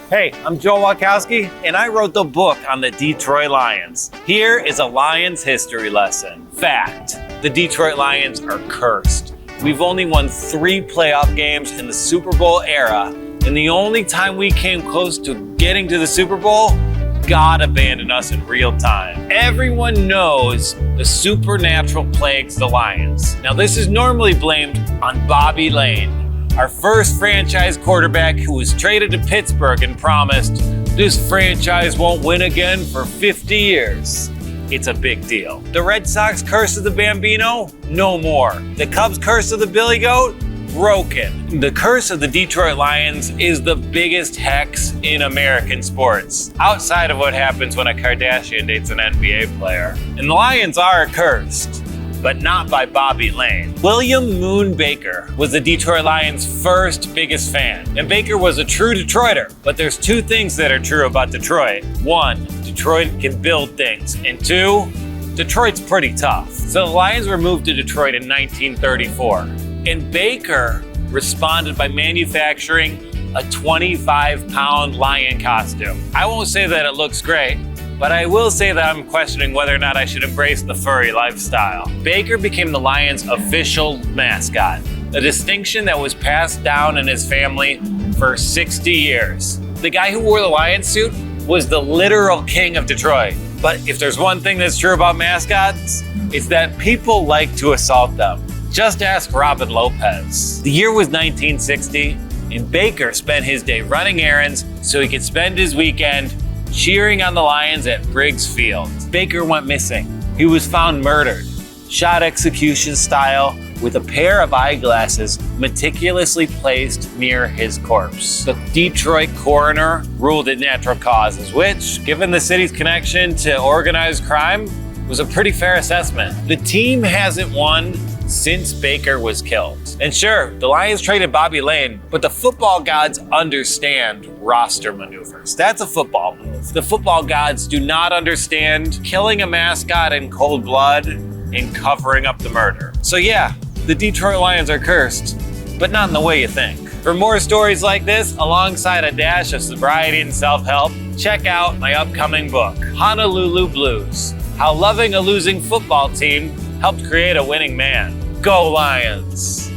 Hey, I'm Joe Wachowski, and I wrote the book on the Detroit Lions. Here is a Lions history lesson. Fact: the Detroit Lions are cursed. We've only won 3 playoff games in the Super Bowl era, and the only time we came close to getting to the Super Bowl, God abandoned us in real time. Everyone knows the supernatural plagues the Lions. Now, this is normally blamed on Bobby Layne, our first franchise quarterback who was traded to Pittsburgh and promised, "This franchise won't win again for 50 years. It's a big deal. The Red Sox curse of the Bambino? No more. The Cubs curse of the Billy Goat? Broken. The curse of the Detroit Lions is the biggest hex in American sports, outside of what happens when a Kardashian dates an NBA player. And the Lions are cursed, but not by Bobby Layne. William Moon Baker was the Detroit Lions' first biggest fan, and Baker was a true Detroiter. But there's 2 things that are true about Detroit. 1, Detroit can build things, and 2, Detroit's pretty tough. So the Lions were moved to Detroit in 1934, and Baker responded by manufacturing a 25-pound lion costume. I won't say that it looks great, but I will say that I'm questioning whether or not I should embrace the furry lifestyle. Baker became the Lions' official mascot, a distinction that was passed down in his family for 60 years. The guy who wore the lion suit was the literal king of Detroit. But if there's one thing that's true about mascots, it's that people like to assault them. Just ask Robin Lopez. The year was 1960, and Baker spent his day running errands so he could spend his weekend cheering on the Lions at Briggs Field. Baker went missing. He was found murdered, shot execution style, with a pair of eyeglasses meticulously placed near his corpse. The Detroit coroner ruled it natural causes, which, given the city's connection to organized crime, was a pretty fair assessment. The team hasn't won since Baker was killed. And sure, the Lions traded Bobby Layne, but the football gods understand roster maneuvers. That's a football move. The football gods do not understand killing a mascot in cold blood and covering up the murder. So yeah, the Detroit Lions are cursed, but not in the way you think. For more stories like this, alongside a dash of sobriety and self-help, check out my upcoming book, Honolulu Blues: How Loving a Losing Football Team Helped Create a Winning Man. Go Lions!